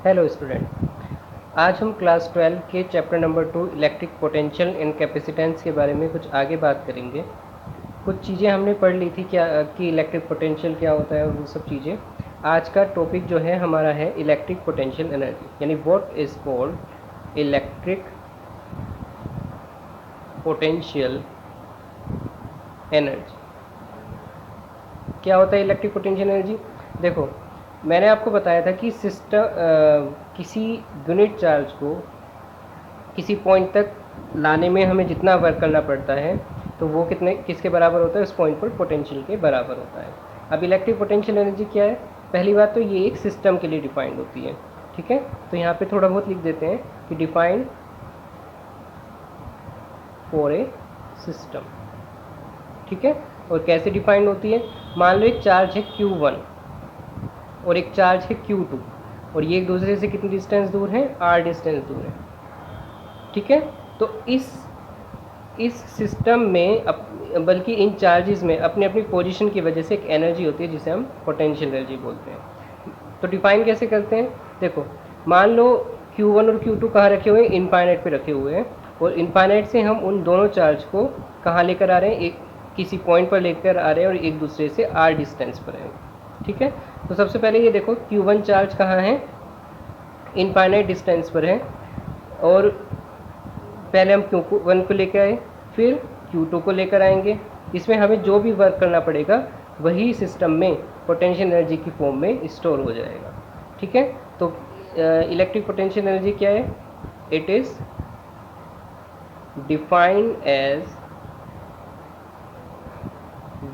Hello student, आज हम class 12 के chapter number 2 electric potential and capacitance के बारे में कुछ आगे बात करेंगे। कुछ चीज़ें हमने पढ़ ली थी क्या कि इलेक्ट्रिक पोटेंशियल क्या होता है और वो सब चीज़ें। आज का टॉपिक जो है हमारा है इलेक्ट्रिक पोटेंशियल एनर्जी, यानी what is called electric potential energy. क्या होता है इलेक्ट्रिक पोटेंशियल एनर्जी? देखो, मैंने आपको बताया था कि किसी यूनिट चार्ज को किसी पॉइंट तक लाने में हमें जितना वर्क करना पड़ता है तो वो किसके बराबर होता है, उस पॉइंट पर पोटेंशियल के बराबर होता है। अब इलेक्ट्रिक पोटेंशियल एनर्जी क्या है? पहली बात तो ये एक सिस्टम के लिए डिफाइंड होती है, ठीक है। तो यहाँ पे थोड़ा बहुत लिख देते हैं कि डिफाइंड फॉर ए सिस्टम, ठीक है। और कैसे डिफाइंड होती है? मान लो एक चार्ज है Q1 और एक चार्ज है Q2 और ये एक दूसरे से कितनी डिस्टेंस दूर है? R डिस्टेंस दूर है, ठीक है। तो इस सिस्टम में बल्कि इन चार्जेस में अपनी अपनी पोजीशन की वजह से एक एनर्जी होती है जिसे हम पोटेंशियल एनर्जी बोलते हैं। तो डिफाइन कैसे करते हैं? देखो, मान लो Q1 और Q2 कहाँ रखे हुए हैं? इनफाइनाइट पे रखे हुए हैं, और इनफाइनाइट से हम उन दोनों चार्ज को कहाँ लेकर आ रहे हैं? एक किसी पॉइंट पर लेकर आ रहे हैं और एक दूसरे से R डिस्टेंस पर है, ठीक है। तो सबसे पहले ये देखो, Q1 चार्ज कहाँ है? इनफाइनाइट डिस्टेंस पर है, और पहले हम Q1 को लेकर आए, फिर Q2 को लेकर आएंगे। इसमें हमें जो भी वर्क करना पड़ेगा वही सिस्टम में पोटेंशियल एनर्जी की फॉर्म में स्टोर हो जाएगा, ठीक है। तो इलेक्ट्रिक पोटेंशियल एनर्जी क्या है? It is defined as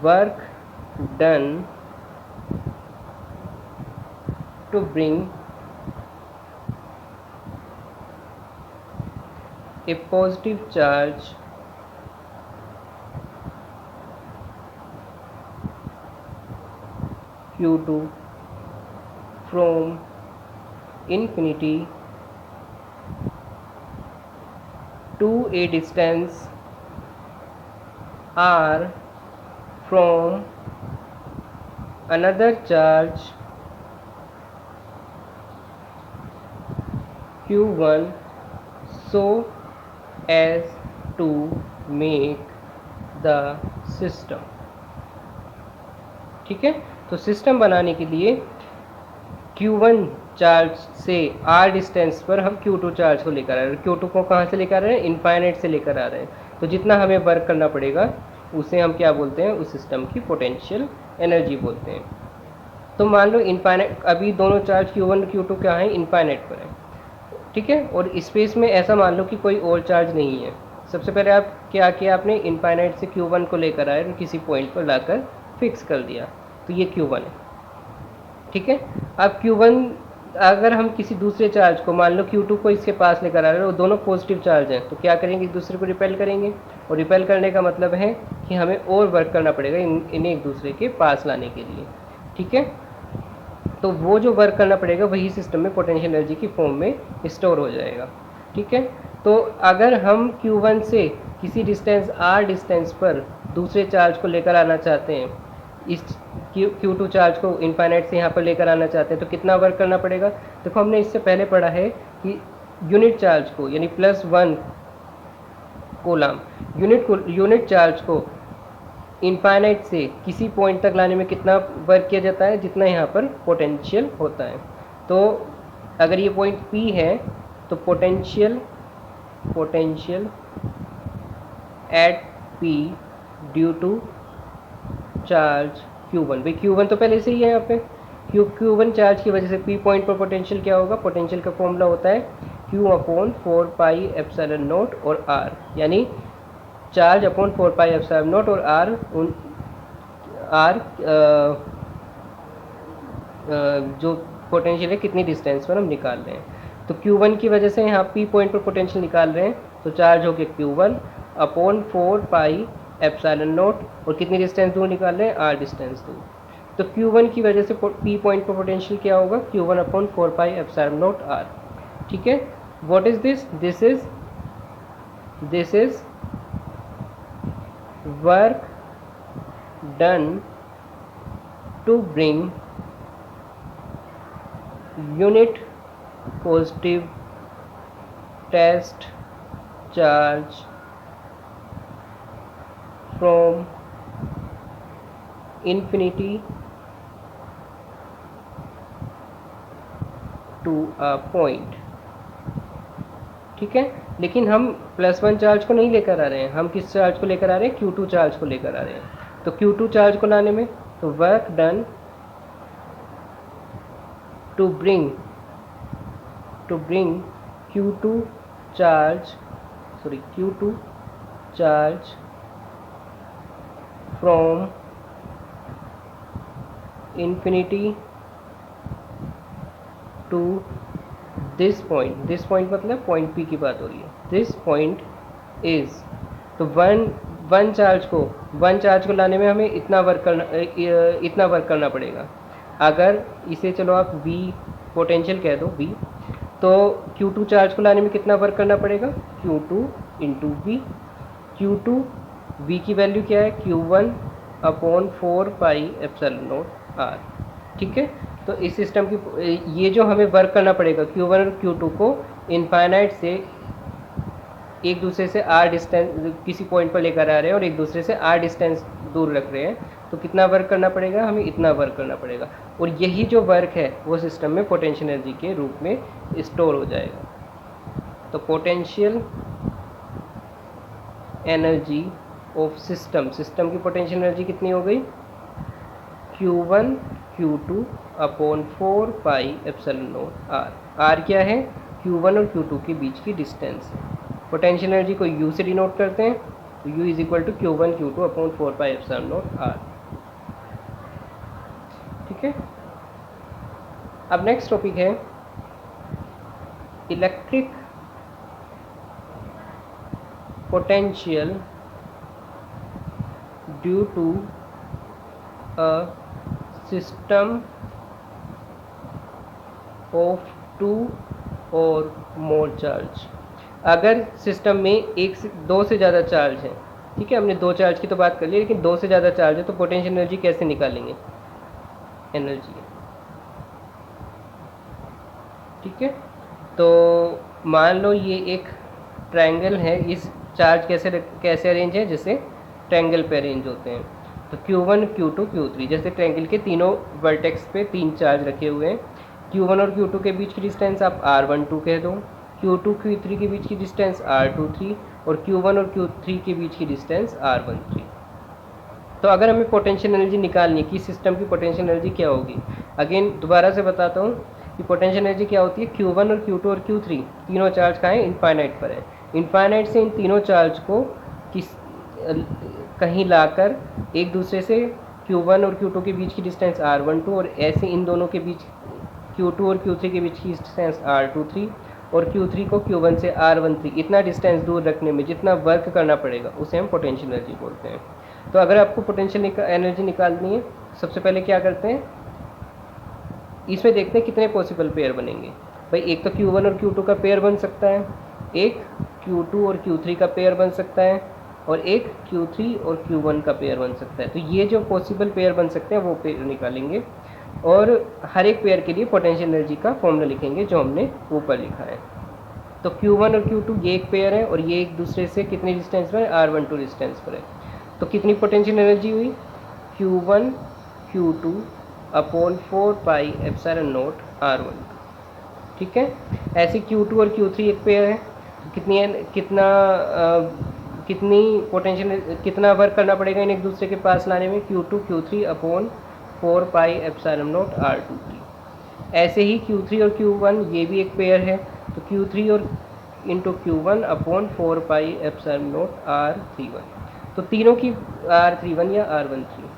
work done to bring a positive charge Q2 from infinity to a distance R from another charge Q1 so as to make the system, ठीक है। तो system बनाने के लिए Q1 charge से R distance पर हम Q2 charge को लेकर आ रहे हैं। Q2 को कहाँ से लेकर आ रहे हैं? इनफाइनाइट से लेकर आ रहे हैं। तो जितना हमें वर्क करना पड़ेगा उसे हम क्या बोलते हैं? उस सिस्टम की पोटेंशियल एनर्जी बोलते हैं। तो मान लो इनफाइनाइट, अभी दोनों चार्ज Q1 और Q2 क्या है? इनफाइनाइट पर है, ठीक है। और स्पेस में ऐसा मान लो कि कोई और चार्ज नहीं है। सबसे पहले आप क्या किया? आपने इनफाइनाइट से Q1 को लेकर आए और किसी पॉइंट पर लाकर फिक्स कर दिया, तो ये Q1 है, ठीक है। अब Q1 अगर हम किसी दूसरे चार्ज को, मान लो Q2 को इसके पास लेकर आ रहे हैं, वो दोनों पॉजिटिव चार्ज हैं, तो क्या करेंगे? एक दूसरे को रिपेल करेंगे, और रिपेल करने का मतलब है कि हमें और वर्क करना पड़ेगा इन्हें एक दूसरे के पास लाने के लिए, ठीक है। तो वो जो वर्क करना पड़ेगा वही सिस्टम में पोटेंशियल एनर्जी की फॉर्म में स्टोर हो जाएगा, ठीक है। तो अगर हम Q1 से किसी डिस्टेंस R डिस्टेंस पर दूसरे चार्ज को लेकर आना चाहते हैं, इस Q2 चार्ज को इनफाइनाइट से यहाँ पर लेकर आना चाहते हैं, तो कितना वर्क करना पड़ेगा? देखो, हमने इससे पहले पढ़ा है कि यूनिट चार्ज को, यानी +1 कूलम, यूनिट चार्ज को इनफाइनाइट से किसी पॉइंट तक लाने में कितना वर्क किया जाता है? जितना यहाँ पर पोटेंशियल होता है। तो अगर ये पॉइंट P है तो potential at P due to charge Q1, भाई Q1 तो पहले से ही है यहाँ पे। Q1 चार्ज की वजह से P पॉइंट पर पोटेंशियल क्या होगा? पोटेंशियल का फॉर्मूला होता है Q/4πε0 और R, यानी चार्ज अपॉन 4πε0 और R जो पोटेंशियल है कितनी डिस्टेंस पर हम निकाल रहे हैं। तो Q1 की वजह से यहाँ P पॉइंट पर पोटेंशियल निकाल रहे हैं, तो चार्ज हो गया Q1 अपॉन 4πε0, और कितनी डिस्टेंस दूर निकाल रहे हैं? R डिस्टेंस दूर। तो Q1 की वजह से P पॉइंट पर पोटेंशियल क्या होगा? Q1 अपॉन 4πε0 R, ठीक है। What is this? This is work done to bring unit positive test charge from infinity to a point. ठीक है, लेकिन हम +1 चार्ज को नहीं लेकर आ रहे हैं, हम किस चार्ज को लेकर आ रहे हैं, Q2 चार्ज को लेकर आ रहे हैं। तो Q2 चार्ज को लाने में, तो work done to bring Q2 charge from infinity to this point मतलब पॉइंट P की बात हो रही है, दिस पॉइंट इज। तो वन चार्ज को लाने में हमें इतना वर्क करना पड़ेगा। अगर इसे चलो आप V पोटेंशियल कह दो V, तो Q2 चार्ज को लाने में कितना वर्क करना पड़ेगा, Q2 into V। Q2 V की वैल्यू क्या है, Q1 अपॉन 4πε0 R। ठीक है, तो इस सिस्टम की ये जो हमें वर्क करना पड़ेगा Q1 और Q2 को इनफाइनाइट से एक दूसरे से R डिस्टेंस किसी पॉइंट पर लेकर आ रहे हैं और एक दूसरे से R डिस्टेंस दूर रख रहे हैं, तो कितना वर्क करना पड़ेगा, हमें इतना वर्क करना पड़ेगा। और यही जो वर्क है वो सिस्टम में पोटेंशियल एनर्जी के रूप में स्टोर हो जाएगा। तो पोटेंशियल एनर्जी ऑफ सिस्टम की पोटेंशियल एनर्जी कितनी हो गई, Q1 Q2 upon 4πε0 R। R क्या है, Q1 और Q2 के बीच की डिस्टेंस। पोटेंशियल एनर्जी को U से डिनोट करते हैं, तो U is equal to Q1 Q2 upon 4πε0 R। ठीक है, अब नेक्स्ट टॉपिक है electric potential due to a system of 2 और मोर चार्ज। अगर सिस्टम में दो से ज़्यादा चार्ज है, ठीक है, हमने 2 चार्ज की तो बात कर ली, लेकिन 2 से ज़्यादा चार्ज है, तो पोटेंशियल एनर्जी कैसे निकालेंगे, एनर्जी। ठीक है, तो मान लो ये एक ट्रायंगल है, इस चार्ज कैसे अरेंज है, जैसे ट्रायंगल पे अरेंज होते हैं। तो Q1 Q2 Q3 जैसे ट्रायंगल के तीनों वर्टेक्स पे 3 चार्ज रखे हुए हैं। Q1 और Q2 के बीच की डिस्टेंस आप R12 कह दो, Q2 Q3 के बीच की डिस्टेंस R23 और Q1 और Q3 के बीच की डिस्टेंस R13। तो अगर हमें पोटेंशियल एनर्जी निकालनी है कि सिस्टम की पोटेंशियल एनर्जी क्या होगी, अगेन दोबारा से बताता हूँ कि पोटेंशियल एनर्जी क्या होती है, Q1 और Q2 और Q3 तीनों चार्ज कहाँ हैं, इनफाइनाइट पर है। इनफाइनाइट से इन तीनों चार्ज को कहीं लाकर एक दूसरे से Q1 और Q2 के बीच की डिस्टेंस R12 और ऐसे इन दोनों के बीच Q2 और Q3 के बीच की डिस्टेंस R23 और Q3 को Q1 से R13 इतना डिस्टेंस दूर रखने में जितना वर्क करना पड़ेगा उसे हम पोटेंशियल एनर्जी बोलते हैं। तो अगर आपको पोटेंशियल एनर्जी निकालनी है, सबसे पहले क्या करते हैं, इसमें देखते हैं कितने पॉसिबल पेयर बनेंगे। भाई एक तो Q1 और Q2 का पेयर बन सकता है, एक Q2 और Q3 का पेयर बन सकता है और एक Q3 और Q1 का पेयर बन सकता है। तो ये जो पॉसिबल पेयर बन सकते हैं वो पेयर निकालेंगे और हर एक पेयर के लिए पोटेंशियल एनर्जी का फॉर्मूला लिखेंगे जो हमने ऊपर लिखा है। तो Q1 और Q2 ये एक पेयर है और ये एक दूसरे से कितनी डिस्टेंस पर है, R12 डिस्टेंस पर है। तो कितनी पोटेंशियल एनर्जी हुई, Q1 Q2 अपॉन 4πε0 R12। ठीक है, ऐसे Q2 और Q3 एक पेयर है, कितना वर्क करना पड़ेगा इन एक दूसरे के पास लाने में, Q2 Q3 अपॉन 4πε0 R23। ऐसे ही Q3 और Q1 ये भी एक पेयर है, तो Q3 और इंटू Q1 अपॉन 4πε0 R31। तो तीनों की R31 या R13।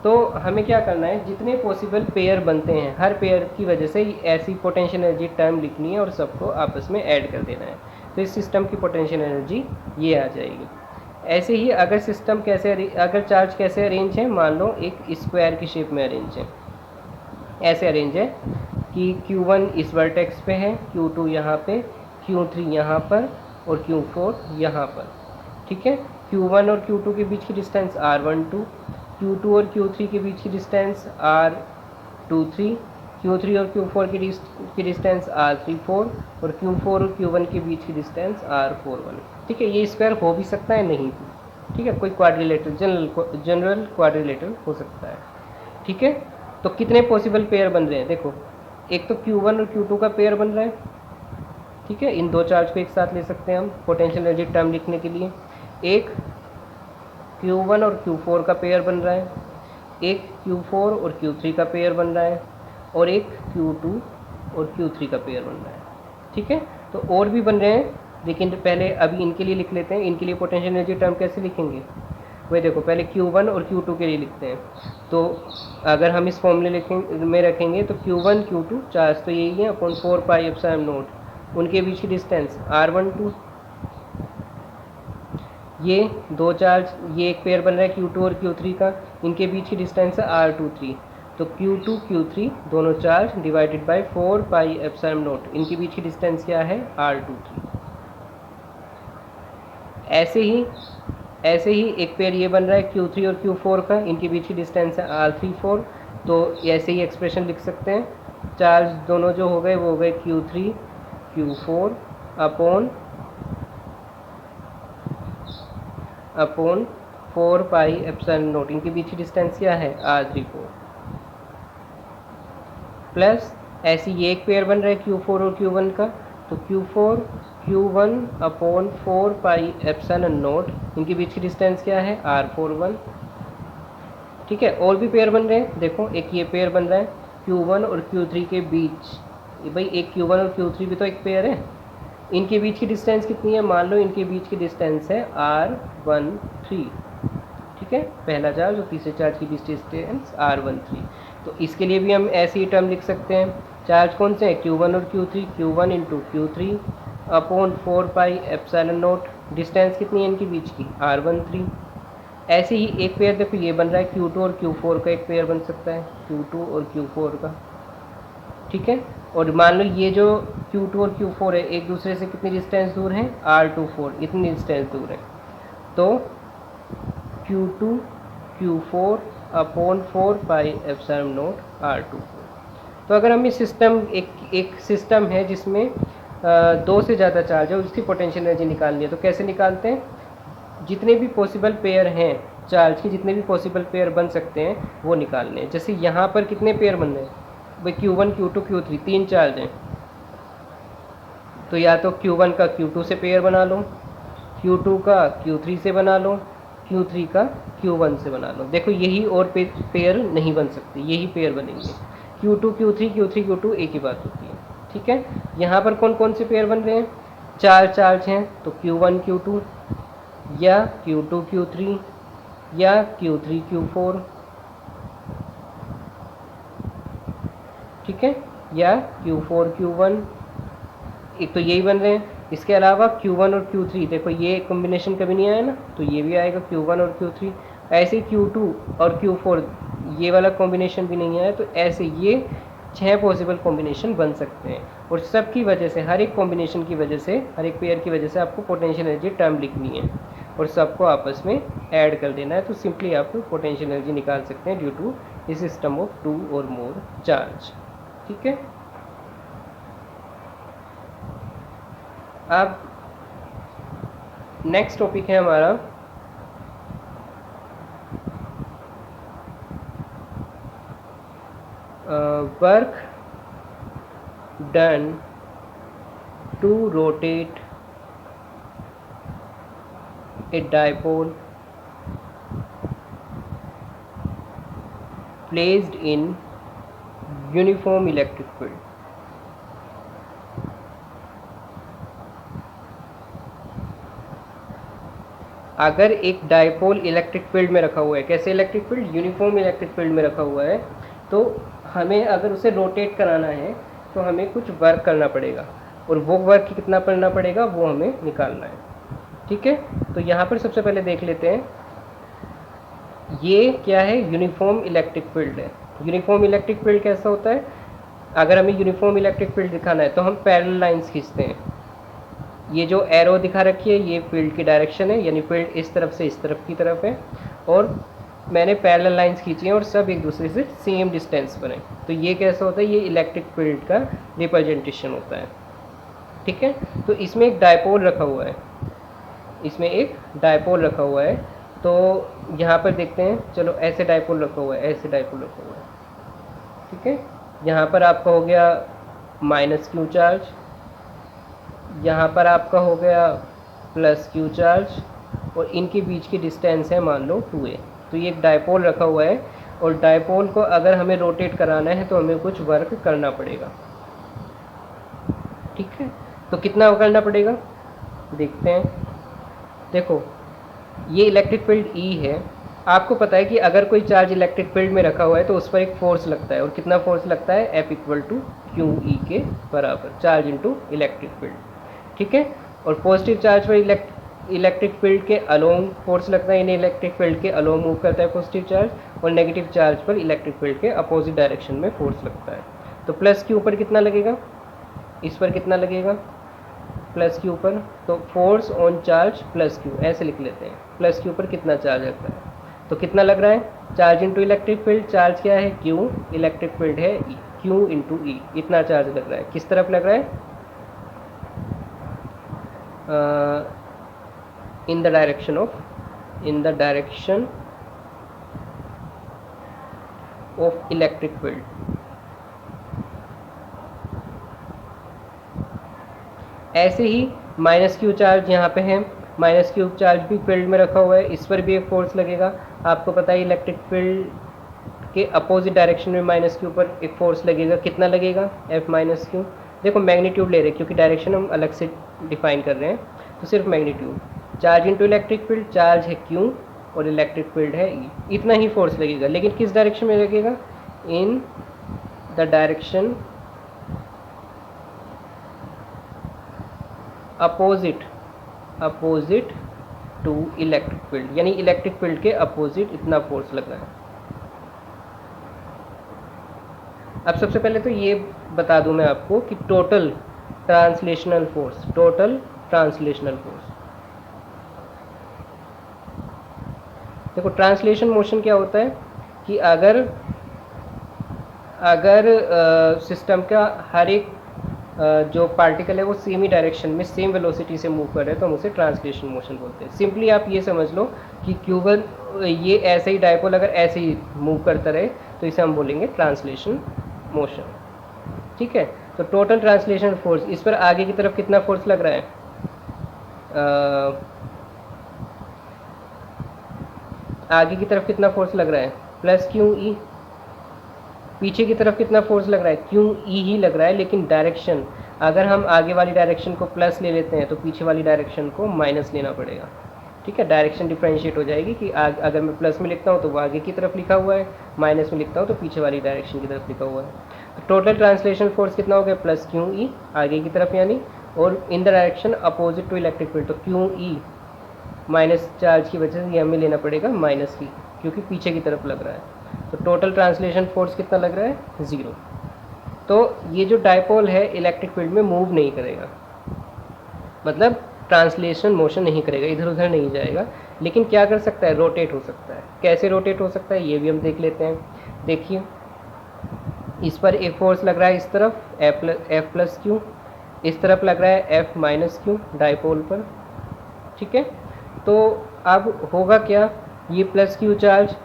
तो हमें क्या करना है, जितने पॉसिबल पेयर बनते हैं हर पेयर की वजह से ऐसी पोटेंशियल एनर्जी टर्म लिखनी है और सबको आपस में ऐड कर देना है। तो इस सिस्टम की पोटेंशियल एनर्जी ये आ जाएगी। ऐसे ही अगर अगर चार्ज कैसे अरेंज है, मान लो एक स्क्वायर की शेप में अरेंज है, ऐसे अरेंज है कि Q1 इस वर्टेक्स पे है, Q2 यहाँ पे, Q3 यहाँ पर और Q4 यहाँ पर। ठीक है, Q1 और Q2 के बीच की डिस्टेंस R12, Q2 और Q3 के बीच की डिस्टेंस R23, Q3 और Q4 की डिस्टेंस R34 और Q4 और Q1 के बीच की डिस्टेंस R41। ठीक है, ये स्क्वायर हो भी सकता है, नहीं भी। ठीक है, कोई क्वाड्रिलेटरल जनरल क्वाड्रिलेटरल हो सकता है। ठीक है, तो कितने पॉसिबल पेयर बन रहे हैं देखो, एक तो Q1 और Q2 का पेयर बन रहा है। ठीक है, इन दो चार्ज को एक साथ ले सकते हैं हम पोटेंशियल एनर्जी टर्म लिखने के लिए। एक Q1 और Q4 का पेयर बन रहा है, एक Q4 और Q3 का पेयर बन रहा है, और एक Q2 और Q3 का पेयर बन रहा है। ठीक है, तो और भी बन रहे हैं, लेकिन पहले अभी इनके लिए लिख लेते हैं। इनके लिए पोटेंशियल एनर्जी टर्म कैसे लिखेंगे, वही देखो, पहले Q1 और Q2 के लिए लिखते हैं। तो अगर हम इस फॉर्मूले में रखेंगे तो Q1 Q2 चार्ज तो यही है अपॉन 4 पाई एप्सिलॉन नॉट, उनके बीच की डिस्टेंस R12। ये दो चार्ज, ये एक पेयर बन रहा है Q2 और Q3 का, इनके बीच की डिस्टेंस है R23। तो Q2 Q3 दोनों charge divided by 4 pi epsilon not, इनके बीच की डिस्टेंस क्या है R23। ऐसे ही एक पेयर ये बन रहा है Q3 और Q4 का, इनके बीच की डिस्टेंस है R34। तो ऐसे ही एक्सप्रेशन लिख सकते हैं, चार्ज दोनों जो हो गए वो हो गए Q3 Q4 upon 4 pi epsilon not, इनके बीच की डिस्टेंस क्या है R34। प्लस ऐसे ये एक पेयर बन रहा है Q4 और Q1 का, तो Q4 Q1 upon 4 pi epsilon not, इनके बीच की डिस्टेंस क्या है R41। ठीक है, और भी पेयर बन रहे हैं, देखो एक ये पेयर बन रहा है Q1 और Q3 के बीच, भाई एक Q1 और Q3 भी तो एक पेयर है, इनके बीच की डिस्टेंस कितनी है, मान लो इनके बीच की डिस्टेंस है R13। ठीक है, पहला चार्ज और तीसरे चार्ज की बीच डिस्टेंस R13। तो इसके लिए भी हम ऐसे ही टर्म लिख सकते हैं, चार्ज कौन से हैं Q1 और Q3, Q1 into Q3 upon 4 pi epsilon not, distance कितनी है इनके बीच की R13। ऐसे ही एक पेयर देखो ये बन रहा है Q2 और Q4 का, एक पेयर बन सकता है Q2 और Q4 का। ठीक है, और मान लो ये जो Q2 और Q4 है एक दूसरे से कितनी डिस्टेंस दूर है R24, इतनी डिस्टेंस दूर है। तो Q2 Q4 upon 4 pi epsilon not R24। तो अगर हम ये सिस्टम एक सिस्टम है जिसमें दो से ज़्यादा चार्ज है, उसकी पोटेंशियल एनर्जी निकालनी है, तो कैसे निकालते हैं, जितने भी पॉसिबल पेयर हैं चार्ज के, जितने भी पॉसिबल पेयर बन सकते हैं वो निकालने हैं। जैसे यहाँ पर कितने पेयर बन रहे हैं भाई, Q1 Q2 Q3 तीन चार्ज हैं, तो या तो Q1 का Q2 से पेयर बना लो, Q2 का Q3 से बना लो, Q3 का Q1 से बना लो। देखो यही और पेयर नहीं बन सकते, यही पेयर बनेंगे, Q2 Q3 Q3 Q2 एक ही बात होती है। ठीक है, यहाँ पर कौन कौन से पेयर बन रहे हैं, चार चार्ज हैं, तो Q1 Q2 या Q2 Q3 या Q3 Q4। ठीक है, या Q4 Q1, एक तो यही बन रहे हैं। इसके अलावा Q1 और Q3 देखो ये कॉम्बिनेशन कभी नहीं आया ना, तो ये भी आएगा Q1 और Q3। ऐसे ही Q2 और Q4 ये वाला कॉम्बिनेशन भी नहीं आया, तो ऐसे ये 6 पॉसिबल कॉम्बिनेशन बन सकते हैं। और सब की वजह से, हर एक कॉम्बिनेशन की वजह से, हर एक पेयर की वजह से आपको पोटेंशियल एनर्जी टर्म लिखनी है और सबको आपस में ऐड कर देना है। तो सिंपली आप पोटेंशियल एनर्जी निकाल सकते हैं due to a system of 2 और मोर चार्ज। ठीक है, अब नेक्स्ट टॉपिक है हमारा work done to rotate a dipole placed in uniform electric field. अगर एक डाइपोल इलेक्ट्रिक फील्ड में रखा हुआ है, कैसे electric field, uniform electric field में रखा हुआ है, तो हमें अगर उसे रोटेट कराना है तो हमें कुछ वर्क करना पड़ेगा, और वो वर्क कितना करना पड़ेगा वो हमें निकालना है। ठीक है, तो यहाँ पर सबसे पहले देख लेते हैं ये क्या है, यूनिफॉर्म इलेक्ट्रिक फील्ड है। यूनिफॉर्म इलेक्ट्रिक फील्ड कैसा होता है, अगर हमें यूनिफॉर्म इलेक्ट्रिक फील्ड दिखाना है तो हम पैरेलल लाइंस खींचते हैं। ये जो एरो दिखा रखी है ये फील्ड की डायरेक्शन है, यानी फील्ड इस तरफ से इस तरफ की तरफ है, और मैंने पैरेलल लाइंस खींची हैं और सब एक दूसरे से सेम डिस्टेंस पर हैं। तो ये कैसा होता है, ये इलेक्ट्रिक फील्ड का रिप्रेजेंटेशन होता है। ठीक है, तो इसमें एक डायपोल रखा हुआ है, इसमें एक डायपोल रखा हुआ है। तो यहाँ पर देखते हैं, चलो ऐसे डायपोल रखा हुआ है, ऐसे डायपोल रखा हुआ है। ठीक है, यहाँ पर आपका हो गया माइनस क्यू चार्ज, यहाँ पर आपका हो गया प्लस क्यू चार्ज, और इनके बीच की डिस्टेंस है मान लो 2a। तो ये एक डायपोल रखा हुआ है, और डायपोल को अगर हमें रोटेट कराना है तो हमें कुछ वर्क करना पड़ेगा। ठीक है, तो कितना करना पड़ेगा देखते हैं। देखो ये इलेक्ट्रिक फील्ड E है, आपको पता है कि अगर कोई चार्ज इलेक्ट्रिक फील्ड में रखा हुआ है तो उस पर एक फोर्स लगता है, और कितना फोर्स लगता है, F equal to Q E के बराबर, चार्ज इनटू इलेक्ट्रिक फील्ड। ठीक है, और पॉजिटिव चार्ज पर इलेक्ट्रिक फील्ड के अलोंग फोर्स लगता है, यानी इलेक्ट्रिक फील्ड के अलोंग मूव करता है पॉजिटिव चार्ज, और नेगेटिव चार्ज पर इलेक्ट्रिक फील्ड के अपोजिट डायरेक्शन में फोर्स लगता है। तो प्लस क्यू पर कितना लगेगा, इस पर कितना लगेगा, प्लस क्यू पर, तो force on charge plus Q ऐसे लिख लेते हैं। प्लस क्यू पर कितना चार्ज लगता है, तो कितना लग रहा है, charge into electric field, charge क्या है क्यू, इलेक्ट्रिक फील्ड है ई, क्यू इंटू ई, इतना चार्ज लग रहा है। किस तरफ लग रहा है, इन the direction of electric field. ऐसे ही माइनस क्यू चार्ज यहाँ पे है, माइनस क्यू चार्ज भी फील्ड में रखा हुआ है, इस पर भी एक फोर्स लगेगा। आपको पता है इलेक्ट्रिक फील्ड के अपोजिट डायरेक्शन में माइनस क्यू पर एक फोर्स लगेगा, कितना लगेगा, F माइनस क्यू। देखो मैग्नीट्यूड ले रहे हैं क्योंकि डायरेक्शन हम अलग से डिफाइन कर रहे हैं, तो सिर्फ magnitude, charge into electric field, charge है क्यू और इलेक्ट्रिक फील्ड है ई, इतना ही फोर्स लगेगा। लेकिन किस डायरेक्शन में लगेगा, in the direction opposite to electric field, यानी इलेक्ट्रिक फील्ड के अपोजिट इतना फोर्स लग रहा है। अब सबसे पहले तो ये बता दूं मैं आपको कि टोटल ट्रांसलेशनल फोर्स, देखो ट्रांसलेशन मोशन क्या होता है कि अगर सिस्टम का हर एक जो पार्टिकल है वो सेम ही डायरेक्शन में सेम वेलोसिटी से मूव कर रहे हैं तो हम उसे ट्रांसलेशन मोशन बोलते हैं। सिंपली आप ये समझ लो कि क्यूबन ये ऐसे ही डायपोल अगर ऐसे ही मूव करता रहे तो इसे हम बोलेंगे ट्रांसलेशन मोशन। ठीक है, तो टोटल ट्रांसलेशन फोर्स, इस पर आगे की तरफ कितना फोर्स लग रहा है, आगे की तरफ कितना फोर्स लग रहा है, प्लस क्यू ई। पीछे की तरफ कितना फोर्स लग रहा है, क्यू ई ही लग रहा है, लेकिन डायरेक्शन, अगर हम आगे वाली डायरेक्शन को प्लस ले लेते हैं तो पीछे वाली डायरेक्शन को माइनस लेना पड़ेगा। ठीक है, डायरेक्शन डिफरेंशिएट हो जाएगी कि अगर मैं प्लस में लिखता हूँ तो वो आगे की तरफ लिखा हुआ है, माइनस में लिखता हूँ तो पीछे वाली डायरेक्शन की तरफ लिखा हुआ है। तो टोटल ट्रांसलेशन फोर्स कितना हो गया, प्लस क्यू ई आगे की तरफ यानी, और in the direction opposite to electric field, तो क्यू ई माइनस चार्ज की वजह से ये हमें लेना पड़ेगा माइनस की, क्योंकि पीछे की तरफ लग रहा है। तो टोटल ट्रांसलेशन फोर्स कितना लग रहा है, 0। तो ये जो डायपोल है इलेक्ट्रिक फील्ड में मूव नहीं करेगा, मतलब ट्रांसलेशन मोशन नहीं करेगा, इधर उधर नहीं जाएगा, लेकिन क्या कर सकता है, रोटेट हो सकता है। कैसे रोटेट हो सकता है ये भी हम देख लेते हैं। देखिए इस पर एक फोर्स लग रहा है इस तरफ F प्लस क्यू, इस तरफ लग रहा है F माइनस क्यू डायपोल पर। ठीक है, तो अब होगा क्या, ये plus Q charge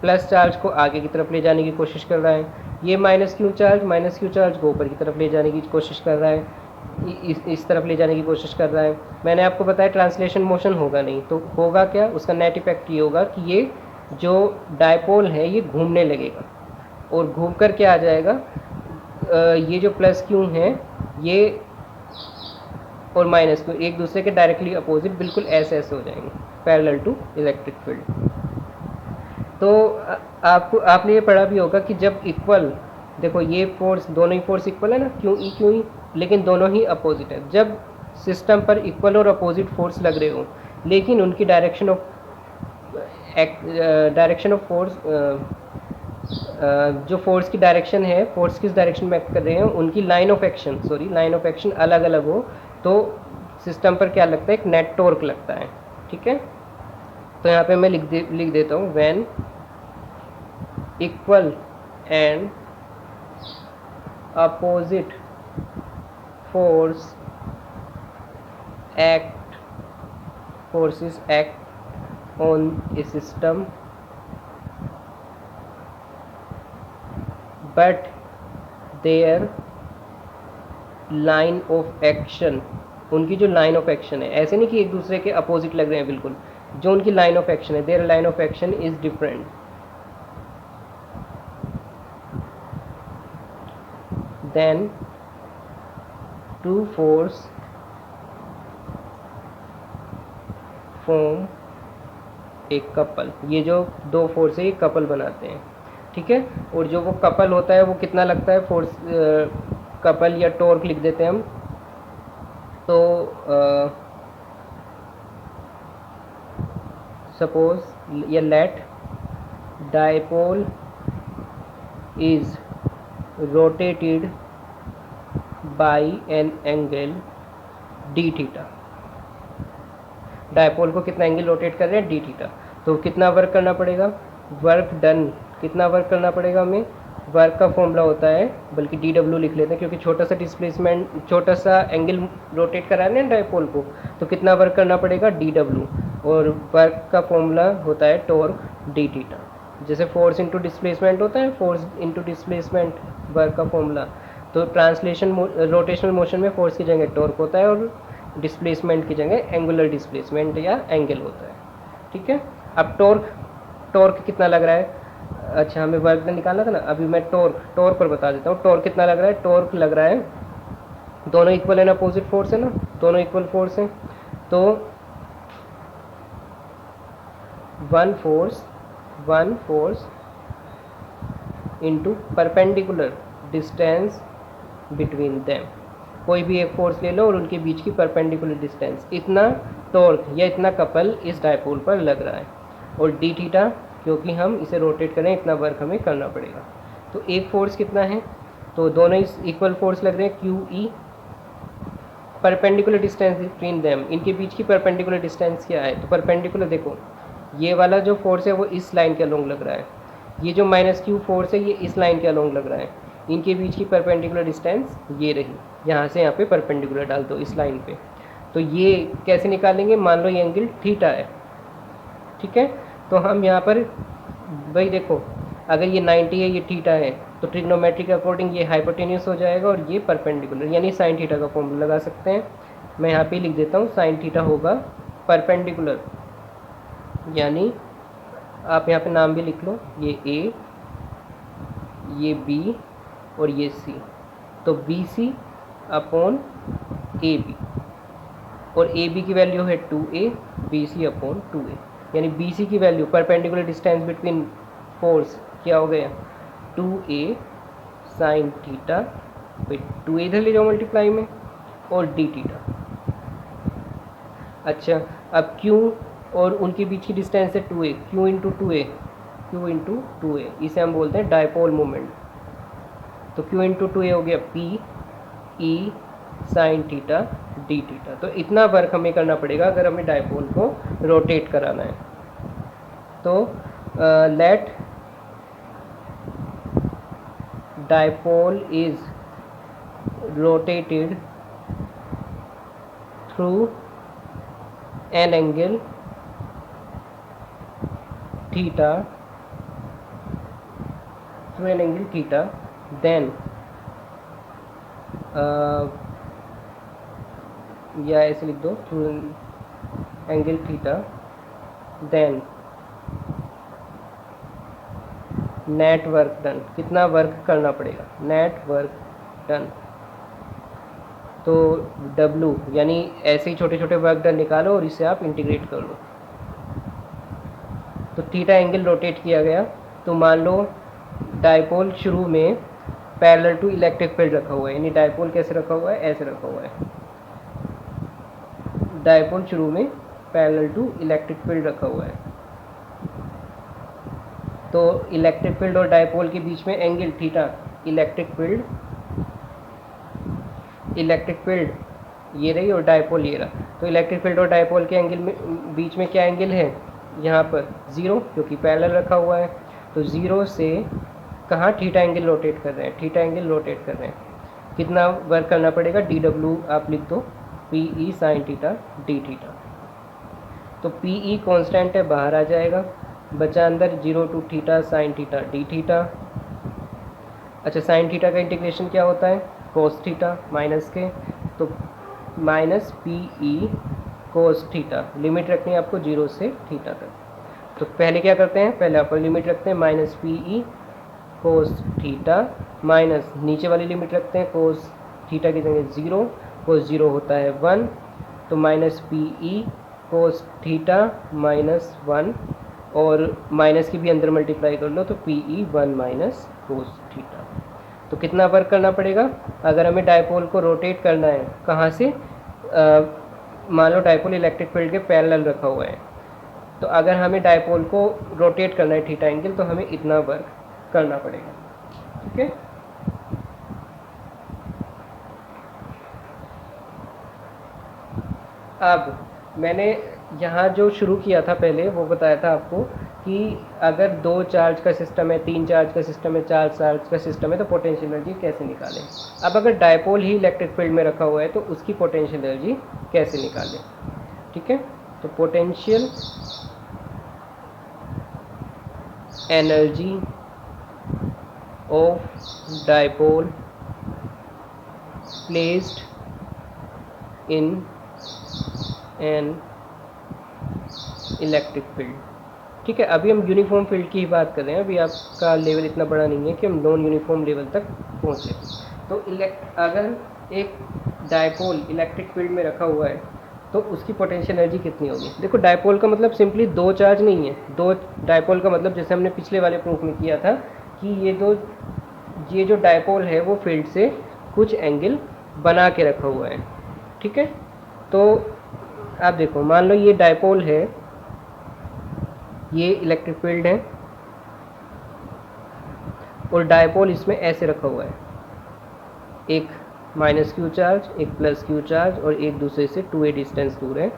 plus charge को आगे की तरफ ले जाने की कोशिश कर रहा है, ये माइनस क्यू चार्ज को ऊपर की तरफ ले जाने की कोशिश कर रहा है, इस तरफ ले जाने की कोशिश कर रहा है। मैंने आपको बताया ट्रांसलेशन मोशन होगा नहीं, तो होगा क्या, उसका नेट इफेक्ट ये होगा कि ये जो डायपोल है ये घूमने लगेगा और घूम कर क्या आ जाएगा, ये जो प्लस क्यू है ये और माइनस क्यू एक दूसरे के डायरेक्टली अपोजिट बिल्कुल ऐसे हो जाएंगे, पैरेलल टू इलेक्ट्रिक फील्ड। तो आपने ये पढ़ा भी होगा कि जब इक्वल, देखो ये फोर्स, दोनों ही फोर्स इक्वल है ना, क्यू ई, लेकिन दोनों ही अपोजिट है। जब सिस्टम पर इक्वल और अपोजिट फोर्स लग रहे हो लेकिन उनकी डायरेक्शन ऑफ फोर्स, जो फोर्स की डायरेक्शन है, फोर्स किस डायरेक्शन में एक्ट कर रहे हैं, उनकी लाइन ऑफ एक्शन अलग अलग हो, तो सिस्टम पर क्या लगता है, एक नेट टॉर्क लगता है। ठीक है, तो यहाँ पे मैं लिख देता हूँ, when equal and opposite forces act on a system, but their line of action, उनकी जो लाइन ऑफ एक्शन है, ऐसे नहीं कि एक दूसरे के अपोजिट लग रहे हैं, बिल्कुल जो उनकी लाइन ऑफ एक्शन है, their line of action is different than two force form एक कपल। ये जो दो फोर्स है ये कपल बनाते हैं, ठीक है। और जो वो कपल होता है वो कितना लगता है, फोर्स कपल या टॉर्क लिख देते हैं हम। तो सपोज या let dipole is rotated by an angle d theta. Dipole को कितना एंगल रोटेट कर रहे हैं, डी थीटा। तो कितना वर्क करना पड़ेगा, वर्क डन कितना वर्क करना पड़ेगा हमें, वर्क का फॉर्मूला होता है, बल्कि डी डब्ल्यू लिख लेते हैं क्योंकि छोटा सा डिस्प्लेसमेंट, छोटा सा एंगल रोटेट कराना है डायपोल को, तो कितना वर्क करना पड़ेगा, डी डब्ल्यू। और वर्क का फॉर्मूला होता है टॉर्क डी थीटा। जैसे फोर्स इंटू डिस्प्लेसमेंट होता है, फोर्स इंटू डिस्प्लेसमेंट वर्क का फॉर्मूला। तो ट्रांसलेशन रोटेशनल मोशन में फोर्स की जगह टॉर्क होता है और डिस्प्लेसमेंट की जगह एंगुलर डिस्प्लेसमेंट या एंगल होता है, ठीक है। अब टॉर्क कितना लग रहा है, अच्छा हमें वर्क डन निकालना था ना, अभी मैं टॉर्क पर बता देता हूँ। टॉर्क कितना लग रहा है, टॉर्क लग रहा है, दोनों इक्वल है ना, अपोजिट फोर्स है ना, दोनों इक्वल फोर्स हैं, तो one force into perpendicular distance between them. कोई भी एक फोर्स ले लो और उनके बीच की परपेंडिकुलर डिस्टेंस, इतना टॉर्क या इतना कपल इस डायपोल पर लग रहा है। और डी थीटा क्योंकि हम इसे रोटेट करें इतना वर्क हमें करना पड़ेगा। तो एक फोर्स कितना है, तो दोनों इक्वल फोर्स लग रहे हैं, Q E. Perpendicular distance between them, इनके बीच की परपेंडिकुलर डिस्टेंस क्या है, तो परपेंडिकुलर देखो ये वाला जो फोर्स है वो इस लाइन के अलोंग लग रहा है, ये जो माइनस क्यू फोर्स है ये इस लाइन के अलोंग लग रहा है। इनके बीच की परपेंडिकुलर डिस्टेंस ये रही, यहाँ से यहाँ पे परपेंडिकुलर डाल दो इस लाइन पे। तो ये कैसे निकालेंगे, मान लो ये एंगल थीटा है, ठीक है। तो हम यहाँ पर भाई देखो अगर ये 90 है ये थीटा है, तो ट्रिग्नोमेट्री के अकॉर्डिंग ये हाइपोटेन्यूस हो जाएगा और ये परपेंडिकुलर, यानी साइन थीटा का फॉर्मूला लगा सकते हैं। मैं यहाँ पे लिख देता हूँ, साइन थीटा होगा परपेंडिकुलर, यानी आप यहाँ पे नाम भी लिख लो, ये ए, ये बी और ये सी, तो B C upon A B, और ए बी की वैल्यू है 2a, B C upon 2a, यानी बी सी की value perpendicular distance between force क्या हो गया, 2a साइन थीटा, 2a इधर ले जाओ मल्टीप्लाई में, और डी थीटा। अच्छा अब q और उनके बीच की डिस्टेंस है 2a, q इंटू 2a, इसे हम बोलते हैं डायपोल मोमेंट। तो q इंटू 2a हो गया p e sign theta d theta. तो इतना वर्क हमें करना पड़ेगा अगर हमें डायपोल को रोटेट कराना है। तो let dipole is rotated through an angle theta, then या ऐसे लिख दो, through angle theta, then net work done, कितना वर्क करना पड़ेगा, नेट वर्क डन। तो W यानी ऐसे ही छोटे छोटे वर्क डन निकालो और इसे आप इंटीग्रेट कर लो। तो थीटा एंगल रोटेट किया गया, तो मान लो डायपोल शुरू में पैरेलल टू इलेक्ट्रिक फील्ड रखा हुआ है, यानी डायपोल कैसे रखा हुआ है, ऐसे रखा हुआ है। डायपोल शुरू में पैरेलल टू इलेक्ट्रिक फील्ड रखा हुआ है, तो इलेक्ट्रिक फील्ड और डायपोल के बीच में एंगल थीटा, इलेक्ट्रिक फील्ड ये रही और डायपोल ये रहा। तो इलेक्ट्रिक फील्ड और डायपोल के एंगल में बीच में क्या एंगल है, यहाँ पर 0 क्योंकि पैरेलल रखा हुआ है। तो 0 से कहाँ थीटा एंगल रोटेट कर रहे हैं, थीटा एंगल रोटेट कर रहे हैं, कितना वर्क करना पड़ेगा, डी डब्ल्यू आप लिख दो, P E sine theta d theta. तो पी ई कॉन्स्टेंट है, बाहर आ जाएगा, बचा अंदर 0 to theta sine theta d theta. अच्छा, साइन थीटा का इंटीग्रेशन क्या होता है, कोस थीटा माइनस के, तो minus P E cos theta, limit रखनी है आपको 0 से थीटा तक। तो पहले क्या करते हैं, पहले अपर लिमिट रखते हैं minus P E cos theta, minus नीचे वाली लिमिट रखते हैं कोस थीटा की जगह 0, कोस 0 होता है 1, तो minus P E cos theta minus 1, और माइनस की भी अंदर मल्टीप्लाई कर लो तो पी ई 1 माइनस कोस थीटा। तो कितना वर्क करना पड़ेगा, अगर हमें डायपोल को रोटेट करना है, कहाँ से, मान लो डायपोल इलेक्ट्रिक फील्ड के पैरेलल रखा हुआ है, तो अगर हमें डायपोल को रोटेट करना है थीटा एंगल, तो हमें इतना वर्क करना पड़ेगा। ठीक है, अब मैंने यहाँ जो शुरू किया था पहले वो बताया था आपको कि अगर 2 चार्ज का सिस्टम है, 3 चार्ज का सिस्टम है, 4 चार्ज का सिस्टम है, तो पोटेंशियल एनर्जी कैसे निकालें। अब अगर डायपोल ही इलेक्ट्रिक फील्ड में रखा हुआ है तो उसकी पोटेंशियल एनर्जी कैसे निकालें। ठीक है, तो potential energy of dipole placed in an electric field. ठीक है, अभी हम यूनिफॉर्म फील्ड की ही बात कर रहे हैं, अभी आपका लेवल इतना बड़ा नहीं है कि हम नॉन यूनिफॉर्म लेवल तक पहुँचे। तो अगर एक डायपोल इलेक्ट्रिक फील्ड में रखा हुआ है तो उसकी पोटेंशियल एनर्जी कितनी होगी। देखो, डायपोल का मतलब सिंपली 2 चार्ज नहीं है, 2 डायपोल का मतलब जैसे हमने पिछले वाले प्रूफ में किया था कि ये जो डायपोल है वो फील्ड से कुछ एंगल बना के रखा हुआ है। ठीक है, तो आप देखो, मान लो ये डायपोल है, ये इलेक्ट्रिक फील्ड है, और डायपोल इसमें ऐसे रखा हुआ है, एक माइनस क्यू चार्ज, एक प्लस क्यू चार्ज, और एक दूसरे से 2a डिस्टेंस दूर है,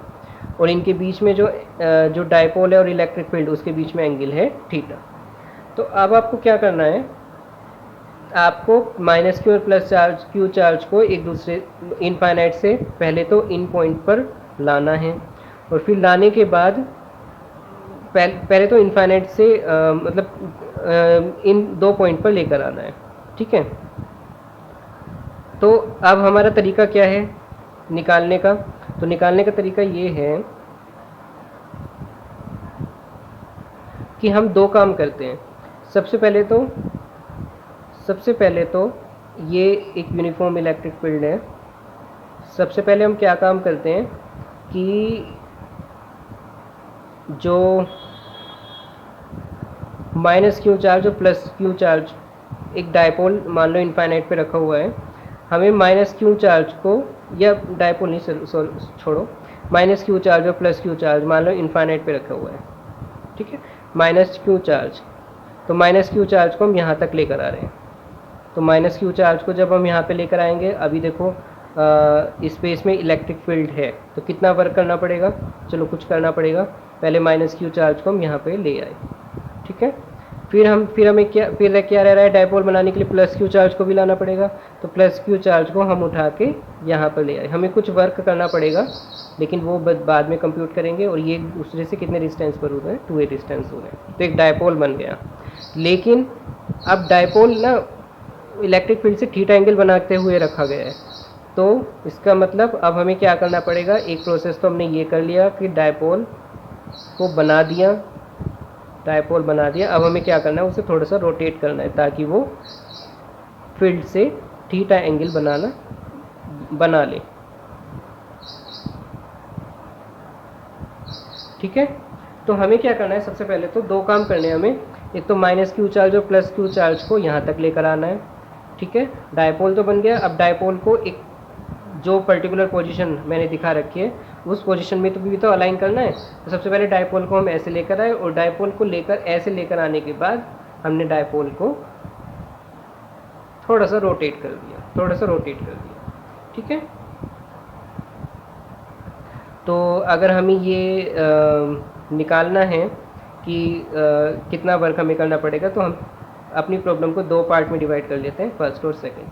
और इनके बीच में जो डायपोल है और इलेक्ट्रिक फील्ड, उसके बीच में एंगल है थीटा। तो अब आपको क्या करना है, आपको माइनस क्यू और प्लस चार्ज क्यू चार्ज को एक दूसरे इनफाइनाइट से पहले तो इन पॉइंट पर लाना है, और फिर लाने के बाद पहले तो इनफाइनाइट से इन 2 पॉइंट पर लेकर आना है। ठीक है, तो अब हमारा तरीका क्या है निकालने का, तो निकालने का तरीका ये है कि हम 2 काम करते हैं। सबसे पहले तो ये एक यूनिफॉर्म इलेक्ट्रिक फील्ड है। सबसे पहले हम क्या काम करते हैं कि जो माइनस क्यू चार्ज और प्लस क्यू चार्ज, एक डायपोल मान लो इनफाइनाइट पे रखा हुआ है, हमें माइनस क्यू चार्ज को, या डायपोल नहीं, छोड़ो, माइनस क्यू चार्ज और प्लस क्यू चार्ज मान लो इनफाइनाइट पे रखा हुआ है। ठीक है, माइनस क्यू चार्ज, तो माइनस क्यू चार्ज को हम यहाँ तक लेकर आ रहे हैं। तो माइनस क्यू चार्ज को जब हम यहाँ पे लेकर आएंगे, अभी देखो स्पेस में इलेक्ट्रिक फील्ड है, तो कितना वर्क करना पड़ेगा, चलो कुछ करना पड़ेगा, पहले माइनस क्यू चार्ज को हम यहाँ पे ले आए। ठीक है, फिर हमें क्या रह रहा है, डायपोल बनाने के लिए प्लस क्यू चार्ज को भी लाना पड़ेगा, तो प्लस क्यू चार्ज को हम उठा के यहाँ पर ले आए। हमें कुछ वर्क करना पड़ेगा, लेकिन वो बाद में कंप्यूट करेंगे, और ये दूसरे से कितने डिस्टेंस पर हो रहे हैं, 2a डिस्टेंस हो रहे हैं, तो एक डायपोल बन गया। लेकिन अब डायपोल ना इलेक्ट्रिक फील्ड से थीटा एंगल बनाते हुए रखा गया है, तो इसका मतलब अब हमें क्या करना पड़ेगा, एक प्रोसेस तो हमने ये कर लिया कि डायपोल को बना दिया, अब हमें क्या करना है, उसे थोड़ा सा रोटेट करना है ताकि वो फील्ड से थीटा एंगल बना ले। ठीक है, तो हमें क्या करना है, सबसे पहले तो 2 काम करने हैं हमें, एक तो माइनस क्यू चार्ज और प्लस क्यू चार्ज को यहाँ तक लेकर आना है। ठीक है, डायपोल तो बन गया, अब डायपोल को एक जो पर्टिकुलर पोजीशन मैंने दिखा रखी है उस पोजीशन में तो भी तो अलाइन करना है। तो सबसे पहले डायपोल को हम ऐसे लेकर आए, और डायपोल को ऐसे लेकर आने के बाद हमने डायपोल को थोड़ा सा रोटेट कर दिया। ठीक है, तो अगर हमें ये निकालना है कि कितना वर्क हमें करना पड़ेगा, तो हम अपनी प्रॉब्लम को 2 पार्ट में डिवाइड कर लेते हैं, फर्स्ट और सेकंड।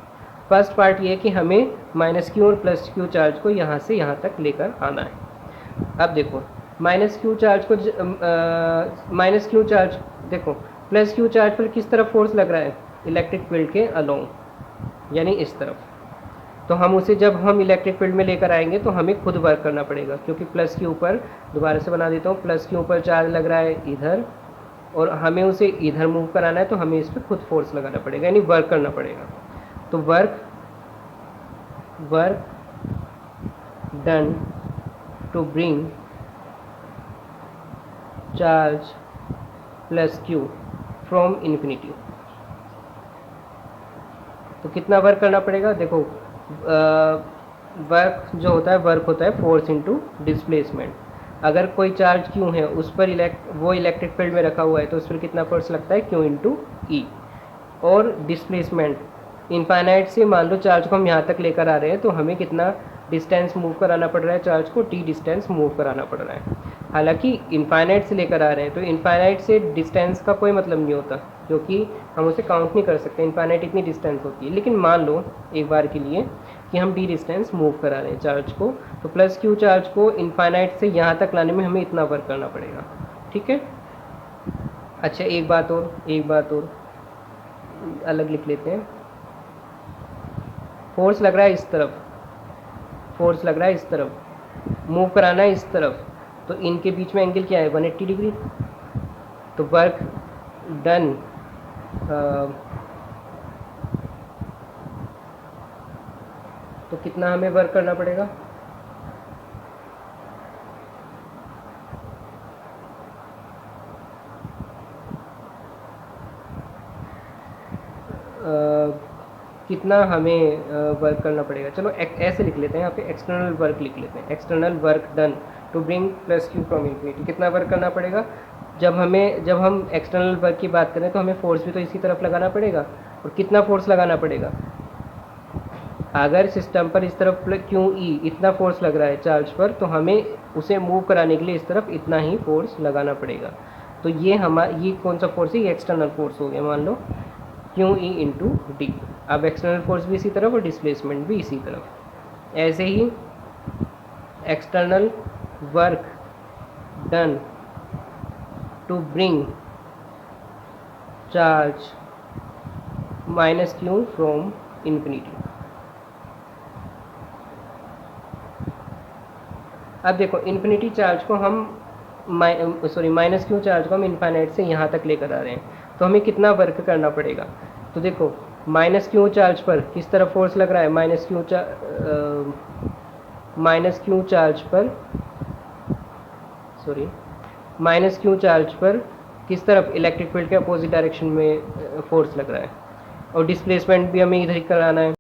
फर्स्ट पार्ट ये है कि हमें माइनस क्यू और प्लस क्यू चार्ज को यहाँ से यहाँ तक लेकर आना है। अब देखो माइनस क्यू चार्ज को माइनस क्यू चार्ज देखो प्लस क्यू चार्ज पर किस तरफ फोर्स लग रहा है, इलेक्ट्रिक फील्ड के अलोंग, यानी इस तरफ। तो हम उसे जब हम इलेक्ट्रिक फील्ड में लेकर आएंगे तो हमें खुद वर्क करना पड़ेगा, क्योंकि प्लस के ऊपर, दोबारा से बना देता हूँ, प्लस के ऊपर चार्ज लग रहा है इधर और हमें उसे इधर मूव कराना है, तो हमें इस पर खुद फोर्स लगाना पड़ेगा, यानी वर्क करना पड़ेगा। तो work done to bring charge plus Q from infinity. तो कितना वर्क करना पड़ेगा, देखो वर्क जो होता है, वर्क होता है फोर्स इनटू डिस्प्लेसमेंट। अगर कोई चार्ज क्यू है उस पर वो इलेक्ट्रिक फील्ड में रखा हुआ है तो उस पर कितना फोर्स लगता है, क्यू इंटू ई। और डिस्प्लेसमेंट इनफाइनाइट से मान लो चार्ज को हम यहाँ तक लेकर आ रहे हैं, तो हमें कितना डिस्टेंस मूव कराना पड़ रहा है, चार्ज को टी डिस्टेंस मूव कराना पड़ रहा है। हालांकि इनफाइनाइट से लेकर आ रहे हैं तो इनफाइनाइट से डिस्टेंस का कोई मतलब नहीं होता, क्योंकि हम उसे काउंट नहीं कर सकते, इनफाइनाइट इतनी डिस्टेंस होती है। लेकिन मान लो एक बार के लिए कि हम डी डिस्टेंस मूव करा रहे हैं चार्ज को, तो प्लस क्यू चार्ज को इनफाइनाइट से यहाँ तक लाने में हमें इतना वर्क करना पड़ेगा, ठीक है। अच्छा एक बात और अलग लिख लेते हैं। फोर्स लग रहा है इस तरफ, फोर्स लग रहा है इस तरफ, मूव कराना है इस तरफ, तो इनके बीच में एंगल क्या है, 180 डिग्री। तो वर्क डन तो कितना हमें वर्क करना पड़ेगा, कितना हमें वर्क करना पड़ेगा। चलो ऐसे लिख लेते हैं, यहाँ पे एक्सटर्नल वर्क लिख लेते हैं, external work done to bring plus Q from infinity. कितना वर्क करना पड़ेगा, जब हम एक्सटर्नल वर्क की बात करें तो हमें फोर्स भी तो इसी तरफ लगाना पड़ेगा, और कितना फोर्स लगाना पड़ेगा। अगर सिस्टम पर इस तरफ क्यू ई इतना फोर्स लग रहा है चार्ज पर, तो हमें उसे मूव कराने के लिए इस तरफ इतना ही फोर्स लगाना पड़ेगा। तो ये कौन सा फोर्स है, ये एक्सटर्नल फोर्स हो गया, मान लो क्यू ई इंटू डी। अब एक्सटर्नल फोर्स भी इसी तरफ और डिस्प्लेसमेंट भी इसी तरफ। ऐसे ही external work done to bring charge minus Q from infinity. अब देखो इन्फिनिटी चार्ज को हम माइनस क्यू चार्ज को हम इनफाइनाइट से यहाँ तक लेकर आ रहे हैं, तो हमें कितना वर्क करना पड़ेगा। तो देखो माइनस क्यू चार्ज पर किस तरफ फोर्स लग रहा है, माइनस क्यू चार्ज पर किस तरफ, इलेक्ट्रिक फील्ड के अपोजिट डायरेक्शन में फोर्स लग रहा है, और डिस्प्लेसमेंट भी हमें इधर ही कराना है।